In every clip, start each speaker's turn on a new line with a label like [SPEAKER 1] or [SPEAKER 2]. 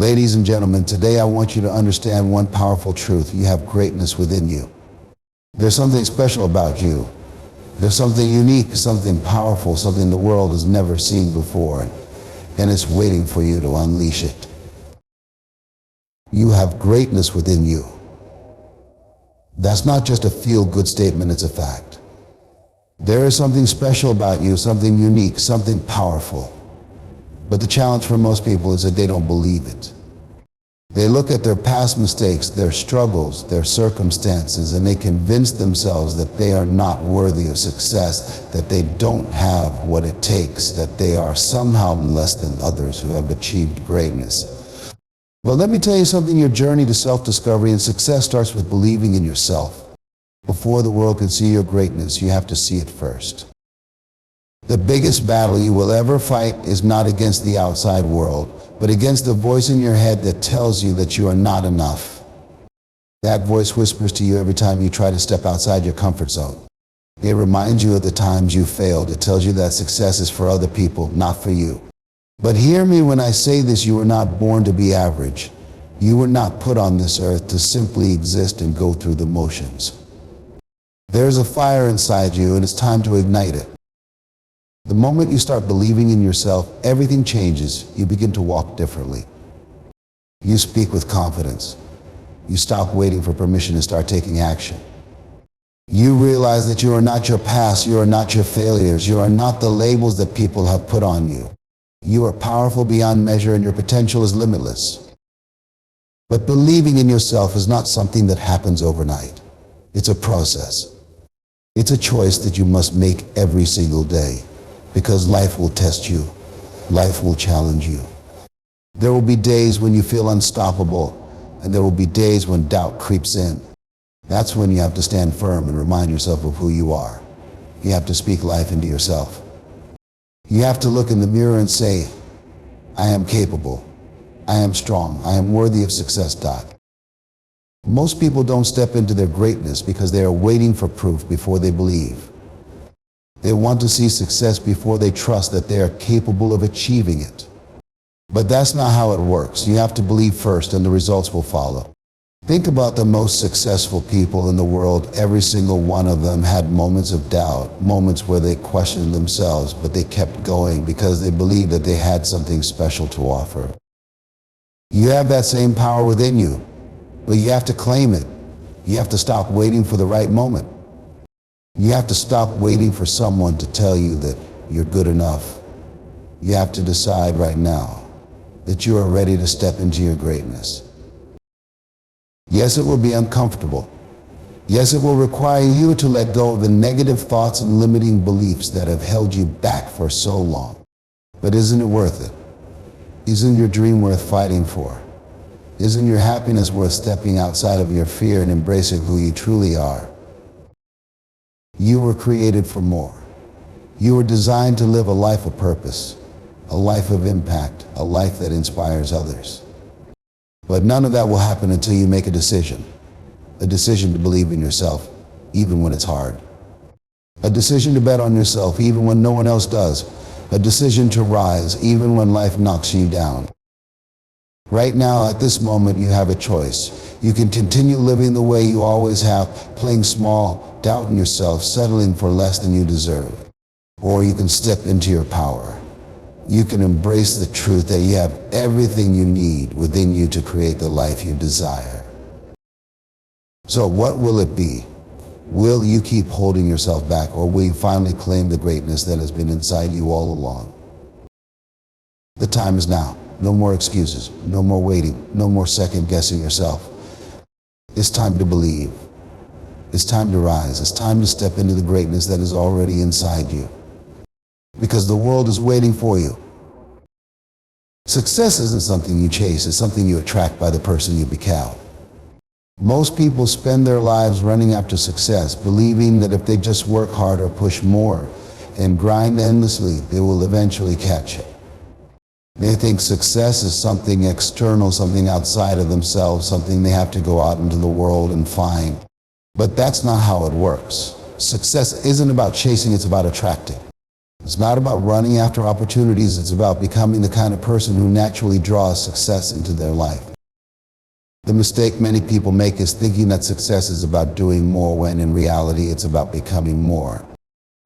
[SPEAKER 1] Ladies and gentlemen, today I want you to understand one powerful truth. You have greatness within you. There's something special about you. There's something unique, something powerful, something the world has never seen before, and it's waiting for you to unleash it. You have greatness within you. That's not just a feel-good statement, it's a fact. There is something special about you, something unique, something powerful. But the challenge for most people is that they don't believe it. They look at their past mistakes, their struggles, their circumstances, and they convince themselves that they are not worthy of success, that they don't have what it takes, that they are somehow less than others who have achieved greatness. Well, let me tell you something, your journey to self-discovery and success starts with believing in yourself. Before the world can see your greatness, you have to see it first. The biggest battle you will ever fight is not against the outside world, but against the voice in your head that tells you that you are not enough. That voice whispers to you every time you try to step outside your comfort zone. It reminds you of the times you failed. It tells you that success is for other people, not for you. But hear me when I say this, you were not born to be average. You were not put on this earth to simply exist and go through the motions. There's a fire inside you, and it's time to ignite it. The moment you start believing in yourself, everything changes. You begin to walk differently. You speak with confidence. You stop waiting for permission and start taking action. You realize that you are not your past, you are not your failures, you are not the labels that people have put on you. You are powerful beyond measure and your potential is limitless. But believing in yourself is not something that happens overnight. It's a process. It's a choice that you must make every single day. Because life will test you. Life will challenge you. There will be days when you feel unstoppable, and there will be days when doubt creeps in. That's when you have to stand firm and remind yourself of who you are. You have to speak life into yourself. You have to look in the mirror and say, I am capable. I am strong. I am worthy of success, Doc. Most people don't step into their greatness because they are waiting for proof before they believe. They want to see success before they trust that they are capable of achieving it. But that's not how it works. You have to believe first and the results will follow. Think about the most successful people in the world. Every single one of them had moments of doubt, moments where they questioned themselves, but they kept going because they believed that they had something special to offer. You have that same power within you, but you have to claim it. You have to stop waiting for the right moment. You have to stop waiting for someone to tell you that you're good enough. You have to decide right now that you are ready to step into your greatness. Yes, it will be uncomfortable. Yes, it will require you to let go of the negative thoughts and limiting beliefs that have held you back for so long. But isn't it worth it? Isn't your dream worth fighting for? Isn't your happiness worth stepping outside of your fear and embracing who you truly are? You were created for more. You were designed to live a life of purpose, a life of impact, a life that inspires others. But none of that will happen until you make a decision to believe in yourself, even when it's hard. A decision to bet on yourself, even when no one else does. A decision to rise, even when life knocks you down. Right now, at this moment, you have a choice. You can continue living the way you always have, playing small, doubting yourself, settling for less than you deserve. Or you can step into your power. You can embrace the truth that you have everything you need within you to create the life you desire. So what will it be? Will you keep holding yourself back, or will you finally claim the greatness that has been inside you all along? The time is now. No more excuses, no more waiting, no more second guessing yourself. It's time to believe. It's time to rise. It's time to step into the greatness that is already inside you. Because the world is waiting for you. Success isn't something you chase, it's something you attract by the person you become. Most people spend their lives running after success, believing that if they just work harder, push more, and grind endlessly, they will eventually catch it. They think success is something external, something outside of themselves, something they have to go out into the world and find. But that's not how it works. Success isn't about chasing, it's about attracting. It's not about running after opportunities, it's about becoming the kind of person who naturally draws success into their life. The mistake many people make is thinking that success is about doing more when in reality it's about becoming more.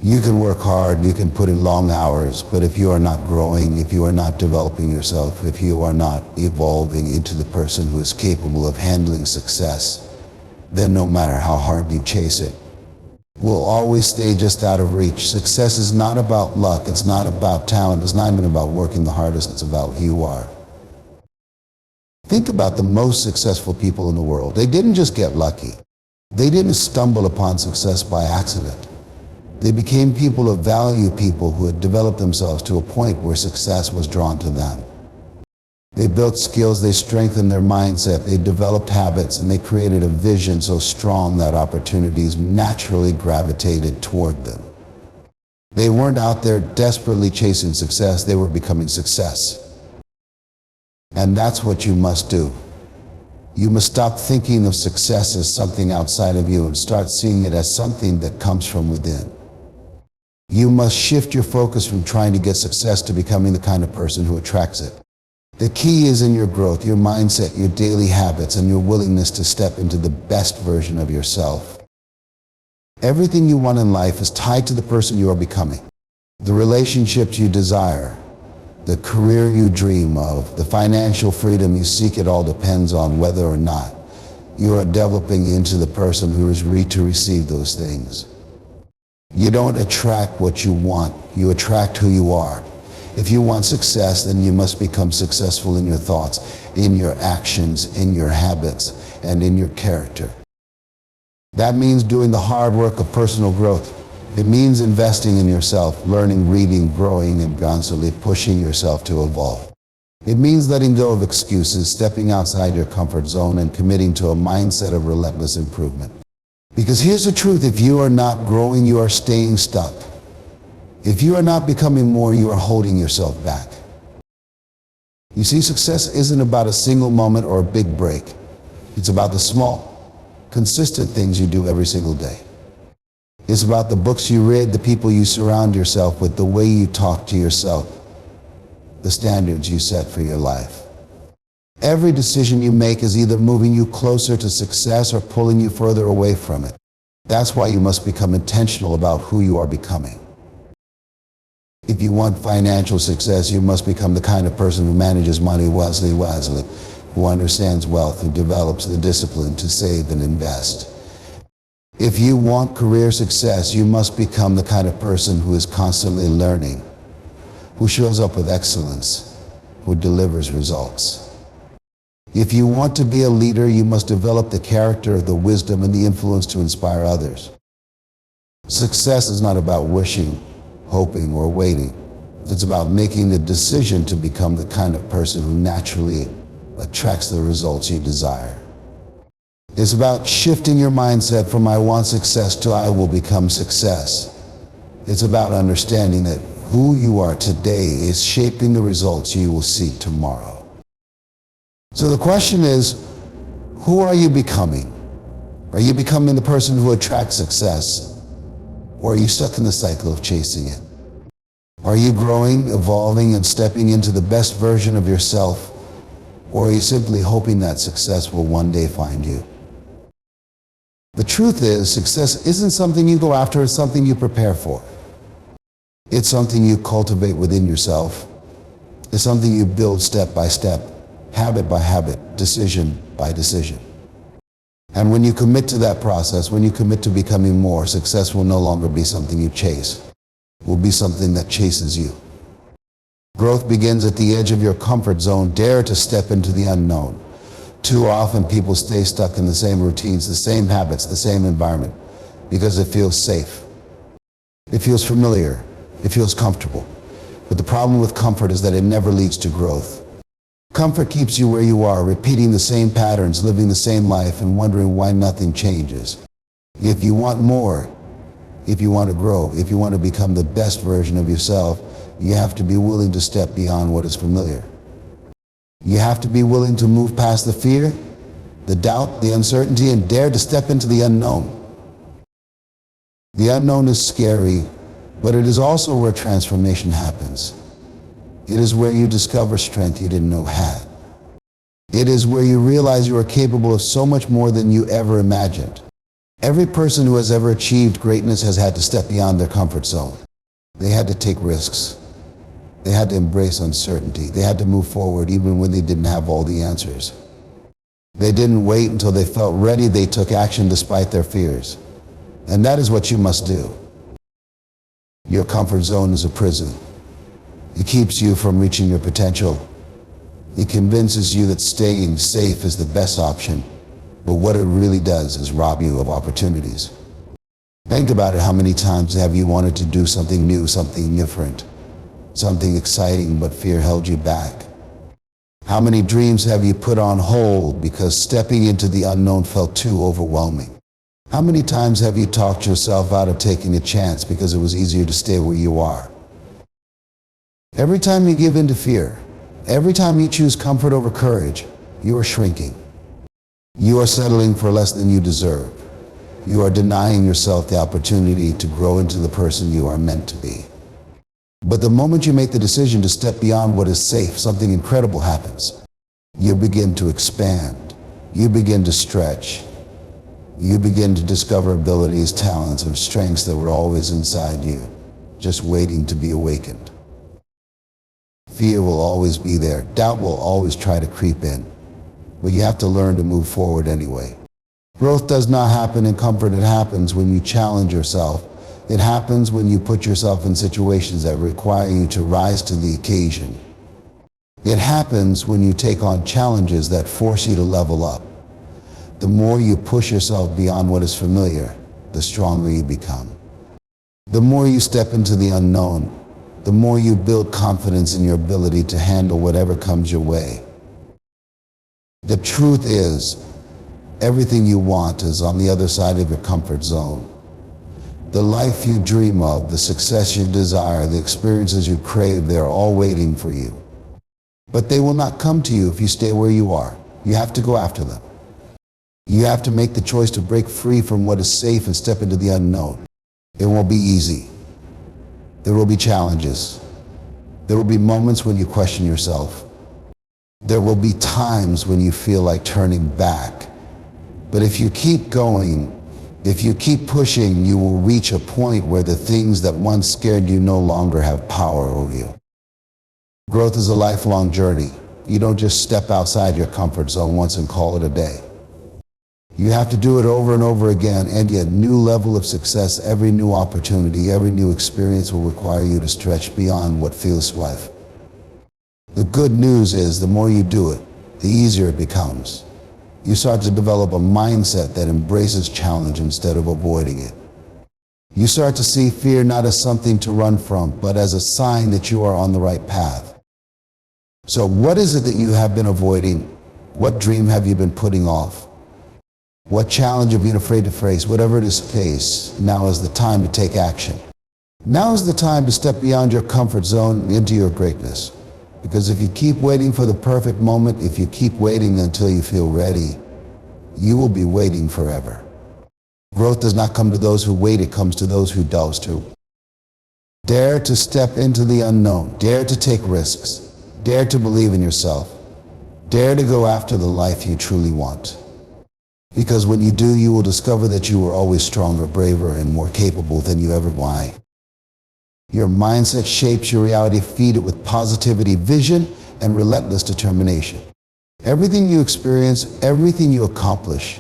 [SPEAKER 1] You can work hard, you can put in long hours, but if you are not growing, if you are not developing yourself, if you are not evolving into the person who is capable of handling success, then no matter how hard you chase it, will always stay just out of reach. Success is not about luck, it's not about talent, it's not even about working the hardest, it's about who you are. Think about the most successful people in the world. They didn't just get lucky. They didn't stumble upon success by accident. They became people of value, people who had developed themselves to a point where success was drawn to them. They built skills, they strengthened their mindset, they developed habits, and they created a vision so strong that opportunities naturally gravitated toward them. They weren't out there desperately chasing success, they were becoming success. And that's what you must do. You must stop thinking of success as something outside of you and start seeing it as something that comes from within. You must shift your focus from trying to get success to becoming the kind of person who attracts it. The key is in your growth, your mindset, your daily habits, and your willingness to step into the best version of yourself. Everything you want in life is tied to the person you are becoming. The relationships you desire, the career you dream of, the financial freedom you seek, it all depends on whether or not you are developing into the person who is ready to receive those things. You don't attract what you want, you attract who you are. If you want success, then you must become successful in your thoughts, in your actions, in your habits, and in your character. That means doing the hard work of personal growth. It means investing in yourself, learning, reading, growing, and constantly pushing yourself to evolve. It means letting go of excuses, stepping outside your comfort zone, and committing to a mindset of relentless improvement. Because here's the truth, if you are not growing, you are staying stuck. If you are not becoming more, you are holding yourself back. You see, success isn't about a single moment or a big break. It's about the small, consistent things you do every single day. It's about the books you read, the people you surround yourself with, the way you talk to yourself, the standards you set for your life. Every decision you make is either moving you closer to success or pulling you further away from it. That's why you must become intentional about who you are becoming. If you want financial success, you must become the kind of person who manages money wisely, who understands wealth, who develops the discipline to save and invest. If you want career success, you must become the kind of person who is constantly learning, who shows up with excellence, who delivers results. If you want to be a leader, you must develop the character, the wisdom, and the influence to inspire others. Success is not about wishing, hoping, or waiting. It's about making the decision to become the kind of person who naturally attracts the results you desire. It's about shifting your mindset from I want success to I will become success. It's about understanding that who you are today is shaping the results you will see tomorrow. So the question is, who are you becoming? Are you becoming the person who attracts success? Or are you stuck in the cycle of chasing it? Are you growing, evolving, and stepping into the best version of yourself? Or are you simply hoping that success will one day find you? The truth is, success isn't something you go after, it's something you prepare for. It's something you cultivate within yourself. It's something you build step by step, habit by habit, decision by decision. And when you commit to that process, when you commit to becoming more, success will no longer be something you chase. It will be something that chases you. Growth begins at the edge of your comfort zone. Dare to step into the unknown. Too often people stay stuck in the same routines, the same habits, the same environment, because it feels safe. It feels familiar. It feels comfortable. But the problem with comfort is that it never leads to growth. Comfort keeps you where you are, repeating the same patterns, living the same life, and wondering why nothing changes. If you want more, if you want to grow, if you want to become the best version of yourself, you have to be willing to step beyond what is familiar. You have to be willing to move past the fear, the doubt, the uncertainty, and dare to step into the unknown. The unknown is scary, But it is also where transformation happens. It is where you discover strength you didn't know had. It is where you realize you are capable of so much more than you ever imagined. Every person who has ever achieved greatness has had to step beyond their comfort zone. They had to take risks. They had to embrace uncertainty. They had to move forward even when they didn't have all the answers. They didn't wait until they felt ready. They took action despite their fears. And that is what you must do. Your comfort zone is a prison. It keeps you from reaching your potential. It convinces you that staying safe is the best option, but what it really does is rob you of opportunities. Think about it. How many times have you wanted to do something new, something different, something exciting, but fear held you back? How many dreams have you put on hold because stepping into the unknown felt too overwhelming? How many times have you talked yourself out of taking a chance because it was easier to stay where you are? Every time you give in to fear, every time you choose comfort over courage, you are shrinking. You are settling for less than you deserve. You are denying yourself the opportunity to grow into the person you are meant to be. But the moment you make the decision to step beyond what is safe, something incredible happens. You begin to expand. You begin to stretch. You begin to discover abilities, talents, and strengths that were always inside you, just waiting to be awakened. Fear will always be there. Doubt will always try to creep in. But you have to learn to move forward anyway. Growth does not happen in comfort. It happens when you challenge yourself. It happens when you put yourself in situations that require you to rise to the occasion. It happens when you take on challenges that force you to level up. The more you push yourself beyond what is familiar, the stronger you become. The more you step into the unknown, the more you build confidence in your ability to handle whatever comes your way. The truth is, everything you want is on the other side of your comfort zone. The life you dream of, the success you desire, the experiences you crave, they are all waiting for you. But they will not come to you if you stay where you are. You have to go after them. You have to make the choice to break free from what is safe and step into the unknown. It won't be easy. There will be challenges. There will be moments when you question yourself. There will be times when you feel like turning back. But if you keep going, if you keep pushing, you will reach a point where the things that once scared you no longer have power over you. Growth is a lifelong journey. You don't just step outside your comfort zone once and call it a day. You have to do it over and over again, and yet new level of success, every new opportunity, every new experience will require you to stretch beyond what feels safe. The good news is the more you do it, the easier it becomes. You start to develop a mindset that embraces challenge instead of avoiding it. You start to see fear not as something to run from, but as a sign that you are on the right path. So what is it that you have been avoiding? What dream have you been putting off? What challenge have you been afraid to face? Whatever it is to face, now is the time to take action. Now is the time to step beyond your comfort zone into your greatness. Because if you keep waiting for the perfect moment, if you keep waiting until you feel ready, you will be waiting forever. Growth does not come to those who wait, it comes to those who doze to. Dare to step into the unknown. Dare to take risks. Dare to believe in yourself. Dare to go after the life you truly want. Because when you do, you will discover that you are always stronger, braver, and more capable than you ever were. Your mindset shapes your reality. Feed it with positivity, vision, and relentless determination. Everything you experience, everything you accomplish,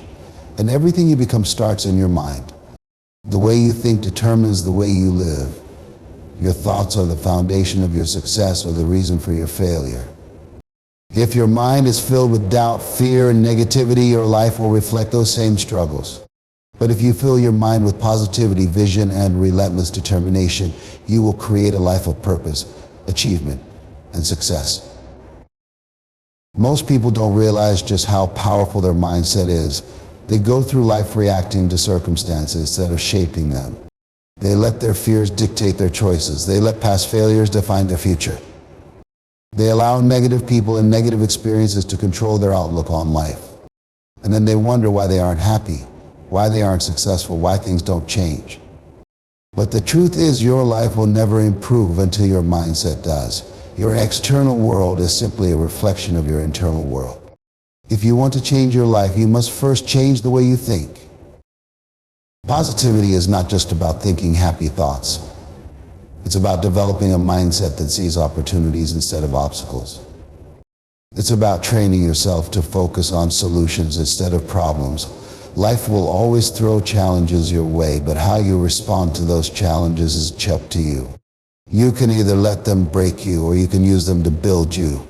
[SPEAKER 1] and everything you become starts in your mind. The way you think determines the way you live. Your thoughts are the foundation of your success or the reason for your failure. If your mind is filled with doubt, fear, and negativity, your life will reflect those same struggles. But if you fill your mind with positivity, vision, and relentless determination, you will create a life of purpose, achievement, and success. Most people don't realize just how powerful their mindset is. They go through life reacting to circumstances instead of shaping them. They let their fears dictate their choices. They let past failures define their future. They allow negative people and negative experiences to control their outlook on life. And then they wonder why they aren't happy, why they aren't successful, why things don't change. But the truth is, your life will never improve until your mindset does. Your external world is simply a reflection of your internal world. If you want to change your life, you must first change the way you think. Positivity is not just about thinking happy thoughts. It's about developing a mindset that sees opportunities instead of obstacles. It's about training yourself to focus on solutions instead of problems. Life will always throw challenges your way, but how you respond to those challenges is up to you. You can either let them break you, or you can use them to build you.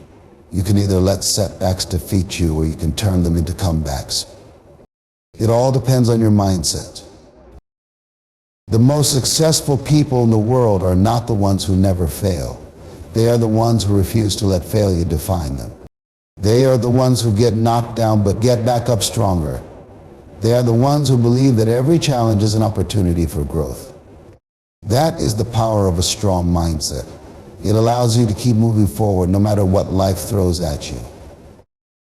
[SPEAKER 1] You can either let setbacks defeat you, or you can turn them into comebacks. It all depends on your mindset. The most successful people in the world are not the ones who never fail. They are the ones who refuse to let failure define them. They are the ones who get knocked down but get back up stronger. They are the ones who believe that every challenge is an opportunity for growth. That is the power of a strong mindset. It allows you to keep moving forward no matter what life throws at you.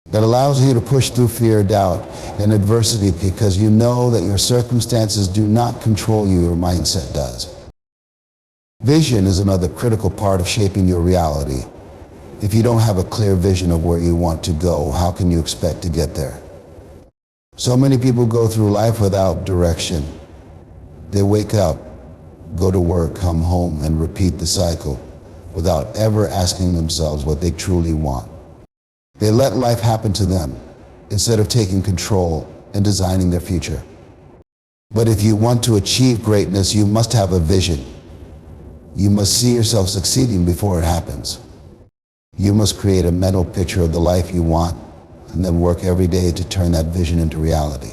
[SPEAKER 1] It allows you to push through fear, doubt, and adversity because you know that your circumstances do not control you, your mindset does. Vision is another critical part of shaping your reality. If you don't have a clear vision of where you want to go, how can you expect to get there? So many people go through life without direction. They wake up, go to work, come home, and repeat the cycle without ever asking themselves what they truly want. They let life happen to them instead of taking control and designing their future. But if you want to achieve greatness, you must have a vision. You must see yourself succeeding before it happens. You must create a mental picture of the life you want and then work every day to turn that vision into reality.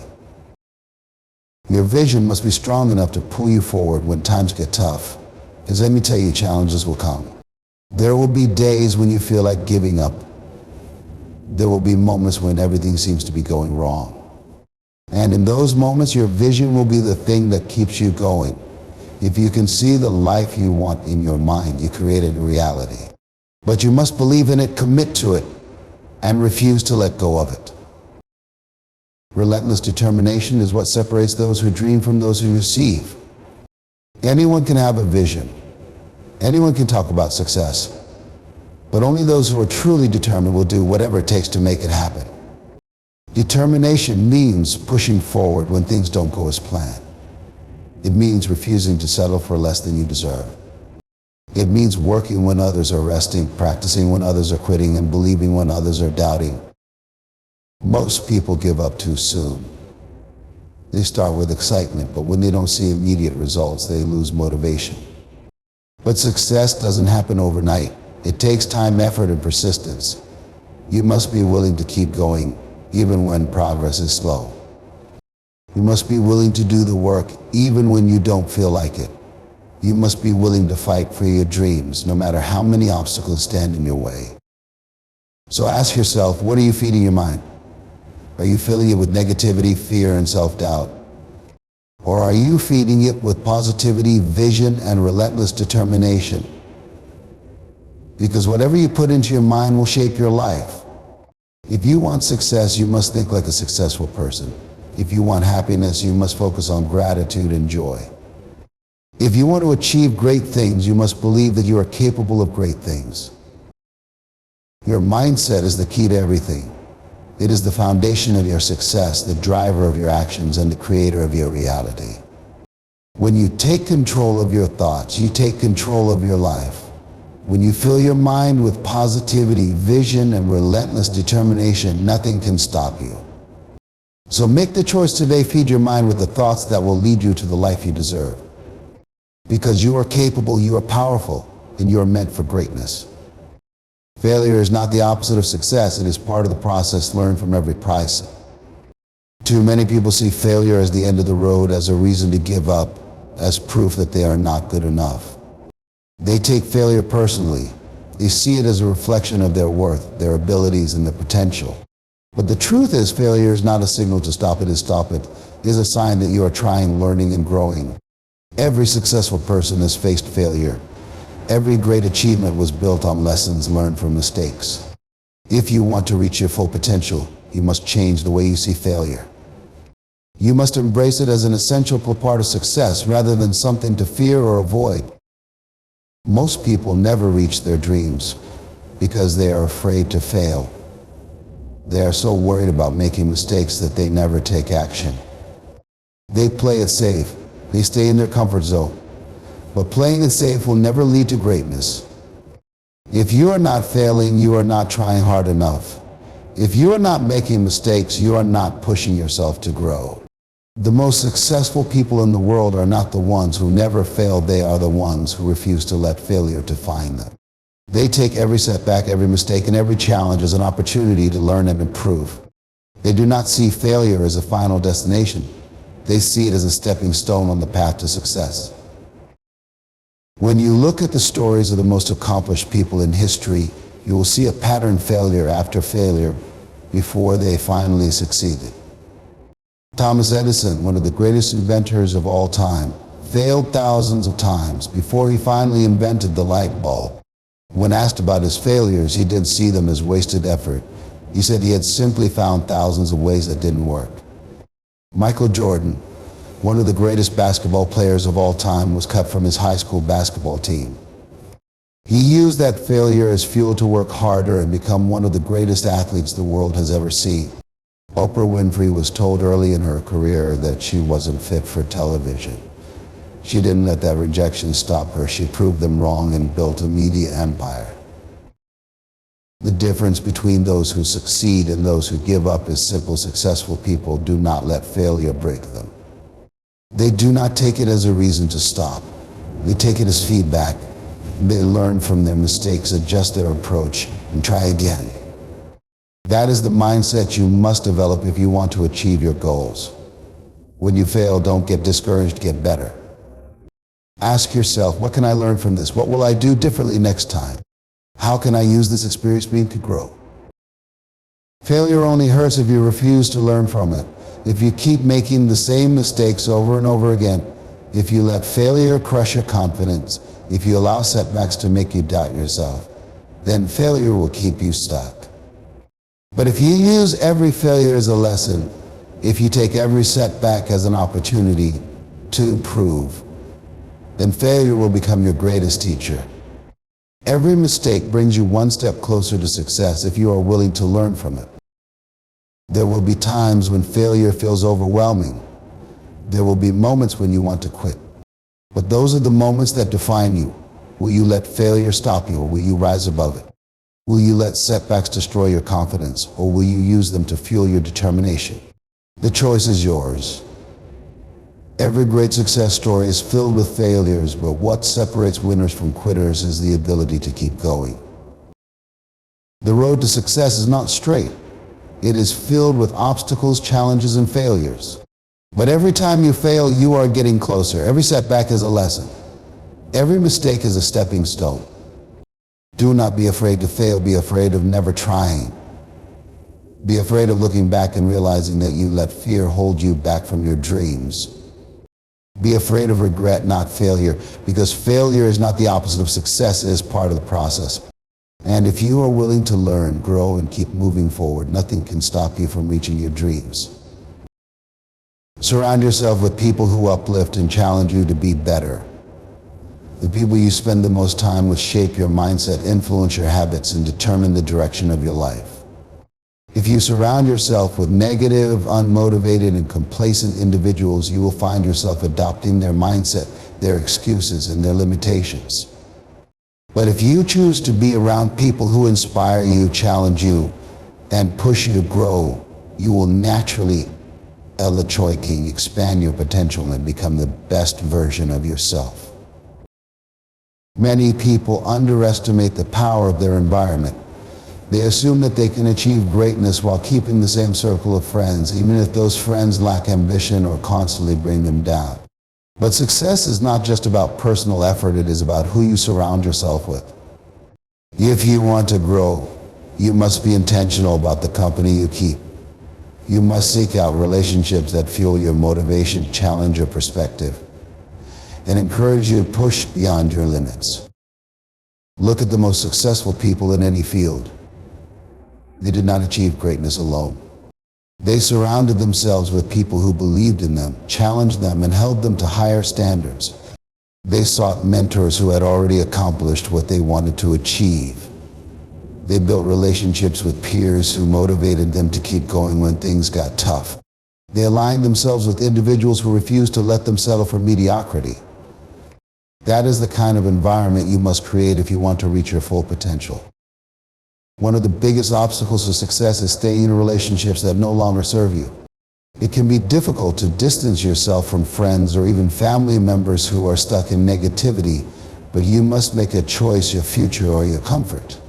[SPEAKER 1] Your vision must be strong enough to pull you forward when times get tough. Because let me tell you, challenges will come. There will be days when you feel like giving up. There will be moments when everything seems to be going wrong. And in those moments, your vision will be the thing that keeps you going. If you can see the life you want in your mind, you create it a reality. But you must believe in it, commit to it, and refuse to let go of it. Relentless determination is what separates those who dream from those who receive. Anyone can have a vision. Anyone can talk about success. But only those who are truly determined will do whatever it takes to make it happen. Determination means pushing forward when things don't go as planned. It means refusing to settle for less than you deserve. It means working when others are resting, practicing when others are quitting, and believing when others are doubting. Most people give up too soon. They start with excitement, but when they don't see immediate results, they lose motivation. But success doesn't happen overnight. It takes time, effort, and persistence. You must be willing to keep going, even when progress is slow. You must be willing to do the work, even when you don't feel like it. You must be willing to fight for your dreams, no matter how many obstacles stand in your way. So ask yourself, what are you feeding your mind? Are you filling it with negativity, fear, and self-doubt? Or are you feeding it with positivity, vision, and relentless determination? Because whatever you put into your mind will shape your life. If you want success, you must think like a successful person. If you want happiness, you must focus on gratitude and joy. If you want to achieve great things, you must believe that you are capable of great things. Your mindset is the key to everything. It is the foundation of your success, the driver of your actions, and the creator of your reality. When you take control of your thoughts, you take control of your life. When you fill your mind with positivity, vision, and relentless determination, nothing can stop you. So make the choice today, feed your mind with the thoughts that will lead you to the life you deserve. Because you are capable, you are powerful, and you are meant for greatness. Failure is not the opposite of success. It is part of the process. Learn from every price. Too many people see failure as the end of the road, as a reason to give up, as proof that they are not good enough. They take failure personally. They see it as a reflection of their worth, their abilities, and their potential. But the truth is, failure is not a signal to stop it. It is a sign that you are trying, learning, and growing. Every successful person has faced failure. Every great achievement was built on lessons learned from mistakes. If you want to reach your full potential, you must change the way you see failure. You must embrace it as an essential part of success rather than something to fear or avoid. Most people never reach their dreams because they are afraid to fail. They are so worried about making mistakes that they never take action. They play it safe. They stay in their comfort zone. But playing it safe will never lead to greatness. If you are not failing, you are not trying hard enough. If you are not making mistakes, you are not pushing yourself to grow. The most successful people in the world are not the ones who never fail, they are the ones who refuse to let failure define them. They take every setback, every mistake, and every challenge as an opportunity to learn and improve. They do not see failure as a final destination. They see it as a stepping stone on the path to success. When you look at the stories of the most accomplished people in history, you will see a pattern: failure after failure before they finally succeeded. Thomas Edison, one of the greatest inventors of all time, failed thousands of times before he finally invented the light bulb. When asked about his failures, he didn't see them as wasted effort. He said he had simply found thousands of ways that didn't work. Michael Jordan, one of the greatest basketball players of all time, was cut from his high school basketball team. He used that failure as fuel to work harder and become one of the greatest athletes the world has ever seen. Oprah Winfrey was told early in her career that she wasn't fit for television. She didn't let that rejection stop her. She proved them wrong and built a media empire. The difference between those who succeed and those who give up is simple. Successful people do not let failure break them. They do not take it as a reason to stop. They take it as feedback. They learn from their mistakes, adjust their approach, and try again. That is the mindset you must develop if you want to achieve your goals. When you fail, don't get discouraged, get better. Ask yourself, what can I learn from this? What will I do differently next time? How can I use this experience to grow? Failure only hurts if you refuse to learn from it. If you keep making the same mistakes over and over again, if you let failure crush your confidence, if you allow setbacks to make you doubt yourself, then failure will keep you stuck. But if you use every failure as a lesson, if you take every setback as an opportunity to improve, then failure will become your greatest teacher. Every mistake brings you one step closer to success if you are willing to learn from it. There will be times when failure feels overwhelming. There will be moments when you want to quit. But those are the moments that define you. Will you let failure stop you, or will you rise above it? Will you let setbacks destroy your confidence, or will you use them to fuel your determination? The choice is yours. Every great success story is filled with failures, but what separates winners from quitters is the ability to keep going. The road to success is not straight. It is filled with obstacles, challenges, and failures. But every time you fail, you are getting closer. Every setback is a lesson. Every mistake is a stepping stone. Do not be afraid to fail. Be afraid of never trying. Be afraid of looking back and realizing that you let fear hold you back from your dreams. Be afraid of regret, not failure, because failure is not the opposite of success. It is part of the process. And if you are willing to learn, grow, and keep moving forward, nothing can stop you from reaching your dreams. Surround yourself with people who uplift and challenge you to be better. The people you spend the most time with shape your mindset, influence your habits, and determine the direction of your life. If you surround yourself with negative, unmotivated, and complacent individuals, you will find yourself adopting their mindset, their excuses, and their limitations. But if you choose to be around people who inspire you, challenge you, and push you to grow, you will naturally, Ella Choi King, expand your potential and become the best version of yourself. Many people underestimate the power of their environment. They assume that they can achieve greatness while keeping the same circle of friends, even if those friends lack ambition or constantly bring them down. But success is not just about personal effort, it is about who you surround yourself with. If you want to grow, you must be intentional about the company you keep. You must seek out relationships that fuel your motivation, challenge your perspective, and encourage you to push beyond your limits. Look at the most successful people in any field. They did not achieve greatness alone. They surrounded themselves with people who believed in them, challenged them, and held them to higher standards. They sought mentors who had already accomplished what they wanted to achieve. They built relationships with peers who motivated them to keep going when things got tough. They aligned themselves with individuals who refused to let them settle for mediocrity. That is the kind of environment you must create if you want to reach your full potential. One of the biggest obstacles to success is staying in relationships that no longer serve you. It can be difficult to distance yourself from friends or even family members who are stuck in negativity, but you must make a choice, your future or your comfort.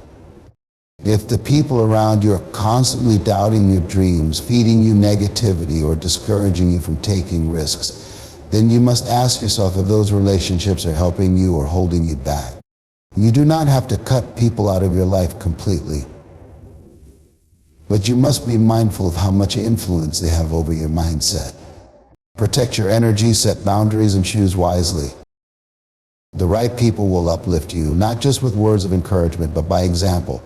[SPEAKER 1] If the people around you are constantly doubting your dreams, feeding you negativity, or discouraging you from taking risks, then you must ask yourself if those relationships are helping you or holding you back. You do not have to cut people out of your life completely, but you must be mindful of how much influence they have over your mindset. Protect your energy, set boundaries, and choose wisely. The right people will uplift you, not just with words of encouragement, but by example.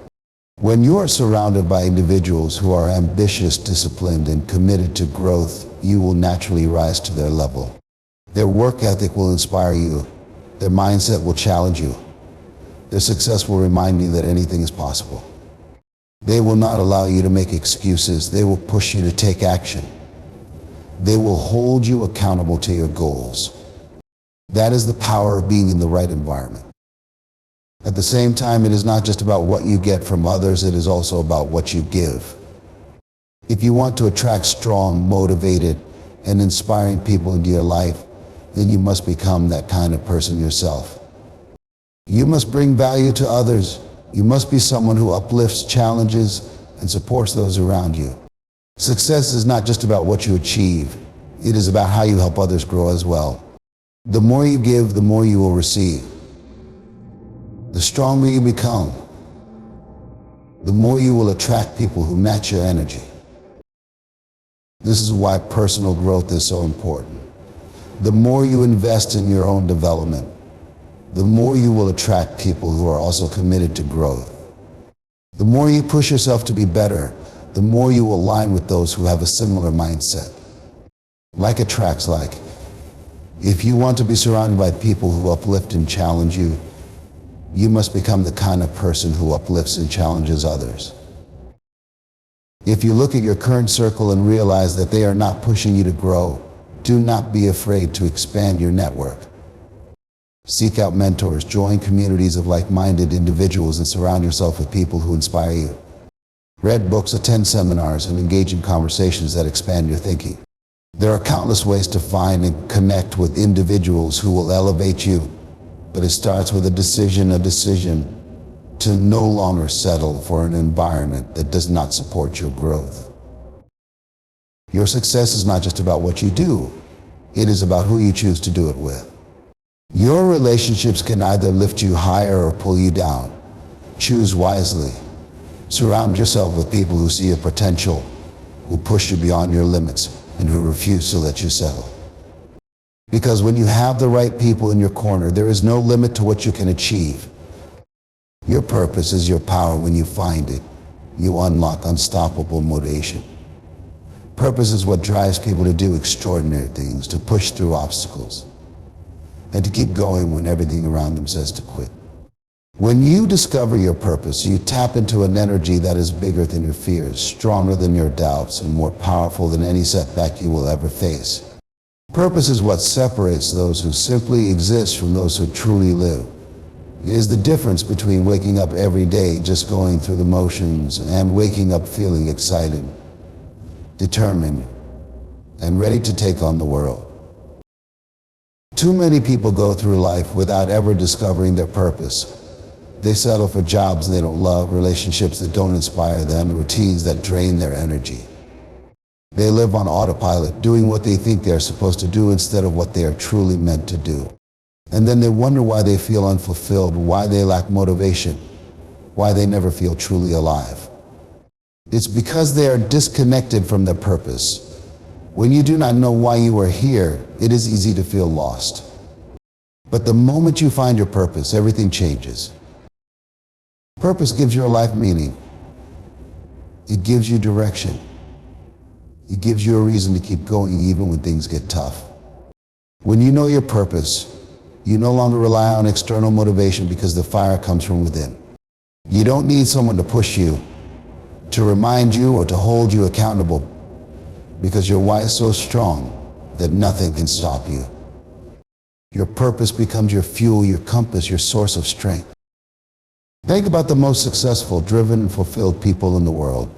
[SPEAKER 1] When you are surrounded by individuals who are ambitious, disciplined, and committed to growth, you will naturally rise to their level. Their work ethic will inspire you. Their mindset will challenge you. Their success will remind you that anything is possible. They will not allow you to make excuses. They will push you to take action. They will hold you accountable to your goals. That is the power of being in the right environment. At the same time, it is not just about what you get from others, it is also about what you give. If you want to attract strong, motivated, and inspiring people into your life, then you must become that kind of person yourself. You must bring value to others. You must be someone who uplifts, challenges, and supports those around you. Success is not just about what you achieve. It is about how you help others grow as well. The more you give, the more you will receive. The stronger you become, the more you will attract people who match your energy. This is why personal growth is so important. The more you invest in your own development, the more you will attract people who are also committed to growth. The more you push yourself to be better, the more you will align with those who have a similar mindset. Like attracts like. If you want to be surrounded by people who uplift and challenge you, you must become the kind of person who uplifts and challenges others. If you look at your current circle and realize that they are not pushing you to grow, do not be afraid to expand your network. Seek out mentors, join communities of like-minded individuals, and surround yourself with people who inspire you. Read books, attend seminars, and engage in conversations that expand your thinking. There are countless ways to find and connect with individuals who will elevate you, but it starts with a decision to no longer settle for an environment that does not support your growth. Your success is not just about what you do, it is about who you choose to do it with. Your relationships can either lift you higher or pull you down. Choose wisely. Surround yourself with people who see your potential, who push you beyond your limits, and who refuse to let you settle. Because when you have the right people in your corner, there is no limit to what you can achieve. Your purpose is your power. When you find it, you unlock unstoppable motivation. Purpose is what drives people to do extraordinary things, to push through obstacles, and to keep going when everything around them says to quit. When you discover your purpose, you tap into an energy that is bigger than your fears, stronger than your doubts, and more powerful than any setback you will ever face. Purpose is what separates those who simply exist from those who truly live. It is the difference between waking up every day just going through the motions and waking up feeling excited, determined, and ready to take on the world. Too many people go through life without ever discovering their purpose. They settle for jobs they don't love, relationships that don't inspire them, routines that drain their energy. They live on autopilot, doing what they think they are supposed to do instead of what they are truly meant to do. And then they wonder why they feel unfulfilled, why they lack motivation, why they never feel truly alive. It's because they are disconnected from their purpose. When you do not know why you are here, it is easy to feel lost. But the moment you find your purpose, everything changes. Purpose gives your life meaning. It gives you direction. It gives you a reason to keep going even when things get tough. When you know your purpose, you no longer rely on external motivation because the fire comes from within. You don't need someone to push you, to remind you, or to hold you accountable, because your why is so strong that nothing can stop you. Your purpose becomes your fuel, your compass, your source of strength. Think about the most successful, driven, and fulfilled people in the world.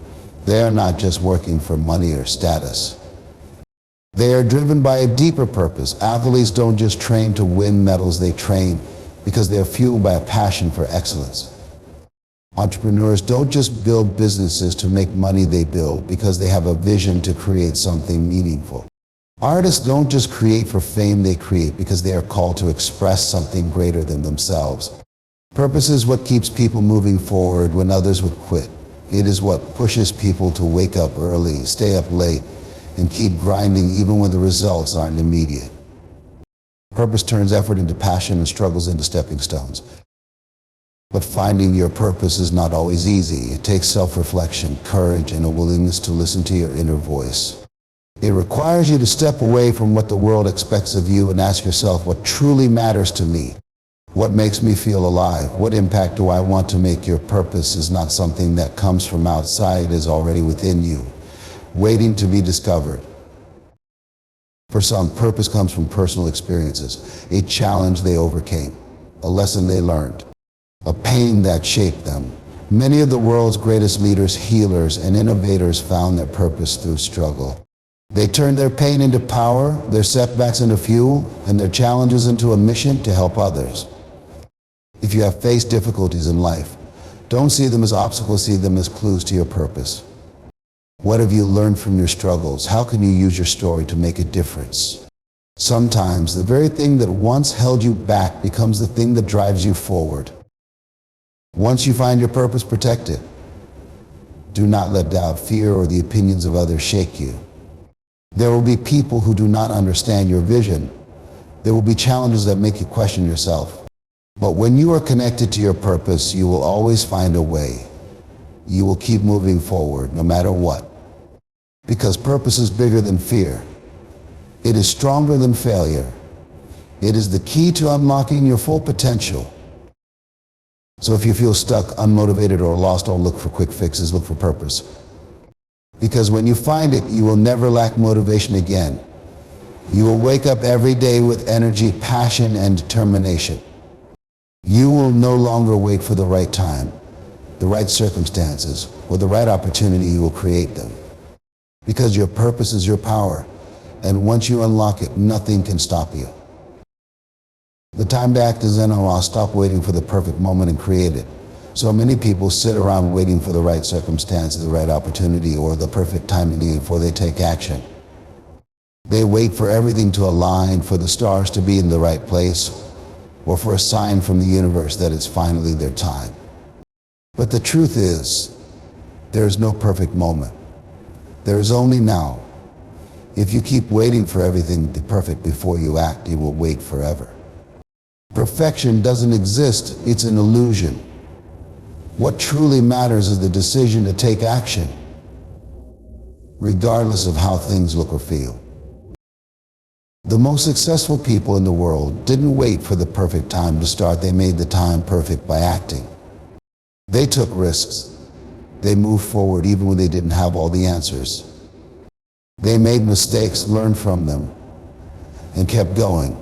[SPEAKER 1] They are not just working for money or status. They are driven by a deeper purpose. Athletes don't just train to win medals, they train because they are fueled by a passion for excellence. Entrepreneurs don't just build businesses to make money, they build because they have a vision to create something meaningful. Artists don't just create for fame, they create because they are called to express something greater than themselves. Purpose is what keeps people moving forward when others would quit. It is what pushes people to wake up early, stay up late, and keep grinding even when the results aren't immediate. Purpose turns effort into passion and struggles into stepping stones. But finding your purpose is not always easy. It takes self-reflection, courage, and a willingness to listen to your inner voice. It requires you to step away from what the world expects of you and ask yourself, what truly matters to me? What makes me feel alive? What impact do I want to make? Your purpose is not something that comes from outside, it is already within you, waiting to be discovered. For some, purpose comes from personal experiences, a challenge they overcame, a lesson they learned, a pain that shaped them. Many of the world's greatest leaders, healers, and innovators found their purpose through struggle. They turned their pain into power, their setbacks into fuel, and their challenges into a mission to help others. If you have faced difficulties in life, don't see them as obstacles, see them as clues to your purpose. What have you learned from your struggles? How can you use your story to make a difference? Sometimes the very thing that once held you back becomes the thing that drives you forward. Once you find your purpose, protect it. Do not let doubt, fear, or the opinions of others shake you. There will be people who do not understand your vision. There will be challenges that make you question yourself. But when you are connected to your purpose, you will always find a way. You will keep moving forward no matter what. Because purpose is bigger than fear. It is stronger than failure. It is the key to unlocking your full potential. So if you feel stuck, unmotivated, or lost, don't look for quick fixes, look for purpose. Because when you find it, you will never lack motivation again. You will wake up every day with energy, passion, and determination. You will no longer wait for the right time, the right circumstances, or the right opportunity. You will create them. Because your purpose is your power, and once you unlock it, nothing can stop you. The time to act is now. I'll stop waiting for the perfect moment and create it. So many people sit around waiting for the right circumstances, the right opportunity, or the perfect time before they take action. They wait for everything to align, for the stars to be in the right place, or for a sign from the universe that it's finally their time. But the truth is, there is no perfect moment. There is only now. If you keep waiting for everything to be perfect before you act, you will wait forever. Perfection doesn't exist, it's an illusion. What truly matters is the decision to take action, regardless of how things look or feel. The most successful people in the world didn't wait for the perfect time to start, they made the time perfect by acting. They took risks. They moved forward even when they didn't have all the answers. They made mistakes, learned from them, and kept going.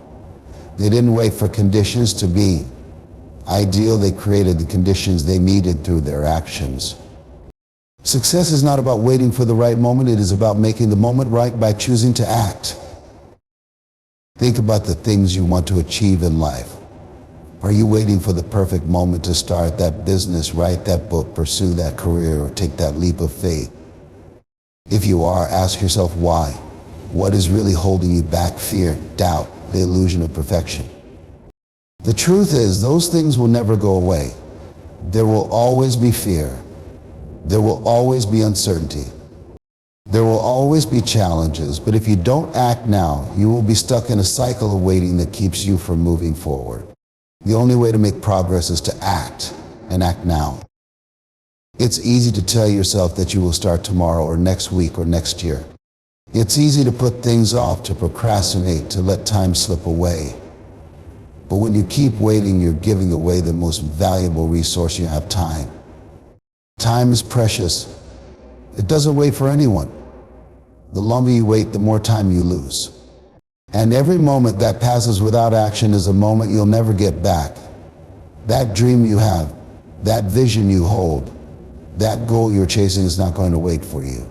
[SPEAKER 1] They didn't wait for conditions to be ideal, they created the conditions they needed through their actions. Success is not about waiting for the right moment, it is about making the moment right by choosing to act. Think about the things you want to achieve in life. Are you waiting for the perfect moment to start that business, write that book, pursue that career, or take that leap of faith? If you are, ask yourself why. What is really holding you back? Fear, doubt, the illusion of perfection. The truth is, those things will never go away. There will always be fear. There will always be uncertainty. There will always be challenges, but if you don't act now, you will be stuck in a cycle of waiting that keeps you from moving forward. The only way to make progress is to act, and act now. It's easy to tell yourself that you will start tomorrow or next week or next year. It's easy to put things off, to procrastinate, to let time slip away. But when you keep waiting, you're giving away the most valuable resource you have: time. Time is precious. It doesn't wait for anyone. The longer you wait, the more time you lose. And every moment that passes without action is a moment you'll never get back. That dream you have, that vision you hold, that goal you're chasing is not going to wait for you.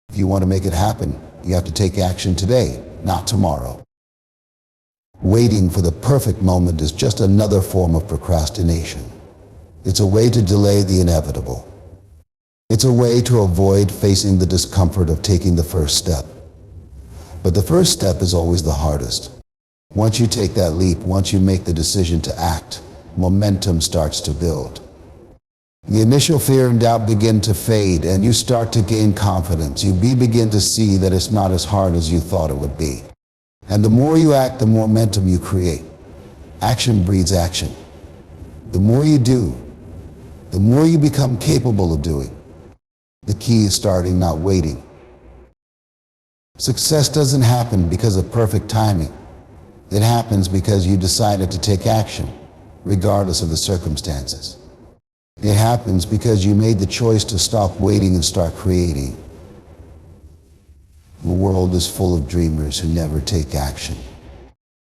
[SPEAKER 1] If you want to make it happen, you have to take action today, not tomorrow. Waiting for the perfect moment is just another form of procrastination. It's a way to delay the inevitable. It's a way to avoid facing the discomfort of taking the first step. But the first step is always the hardest. Once you take that leap, once you make the decision to act, momentum starts to build. The initial fear and doubt begin to fade, and you start to gain confidence. You begin to see that it's not as hard as you thought it would be. And the more you act, the more momentum you create. Action breeds action. The more you do, the more you become capable of doing. The key is starting, not waiting. Success doesn't happen because of perfect timing. It happens because you decided to take action, regardless of the circumstances. It happens because you made the choice to stop waiting and start creating. The world is full of dreamers who never take action.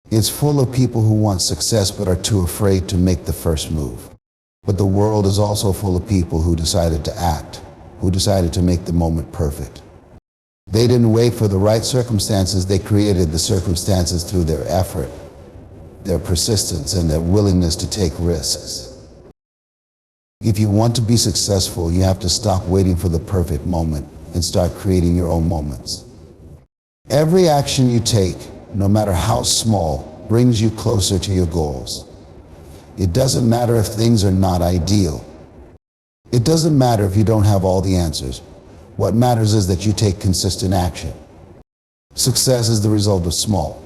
[SPEAKER 1] It's full of people who want success but are too afraid to make the first move. But the world is also full of people who decided to act, who decided to make the moment perfect. They didn't wait for the right circumstances, they created the circumstances through their effort, their persistence, and their willingness to take risks. If you want to be successful, you have to stop waiting for the perfect moment and start creating your own moments. Every action you take, no matter how small, brings you closer to your goals. It doesn't matter if things are not ideal. It doesn't matter if you don't have all the answers. What matters is that you take consistent action. Success is the result of small,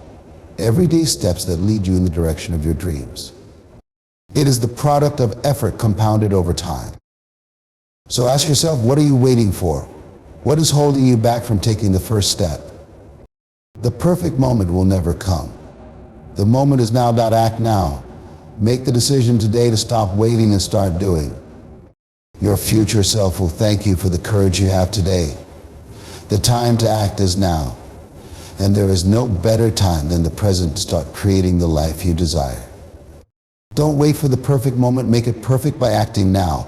[SPEAKER 1] everyday steps that lead you in the direction of your dreams. It is the product of effort compounded over time. So ask yourself, what are you waiting for? What is holding you back from taking the first step? The perfect moment will never come. The moment is now. Act now. Make the decision today to stop waiting and start doing. Your future self will thank you for the courage you have today. The time to act is now. And there is no better time than the present to start creating the life you desire. Don't wait for the perfect moment, make it perfect by acting now.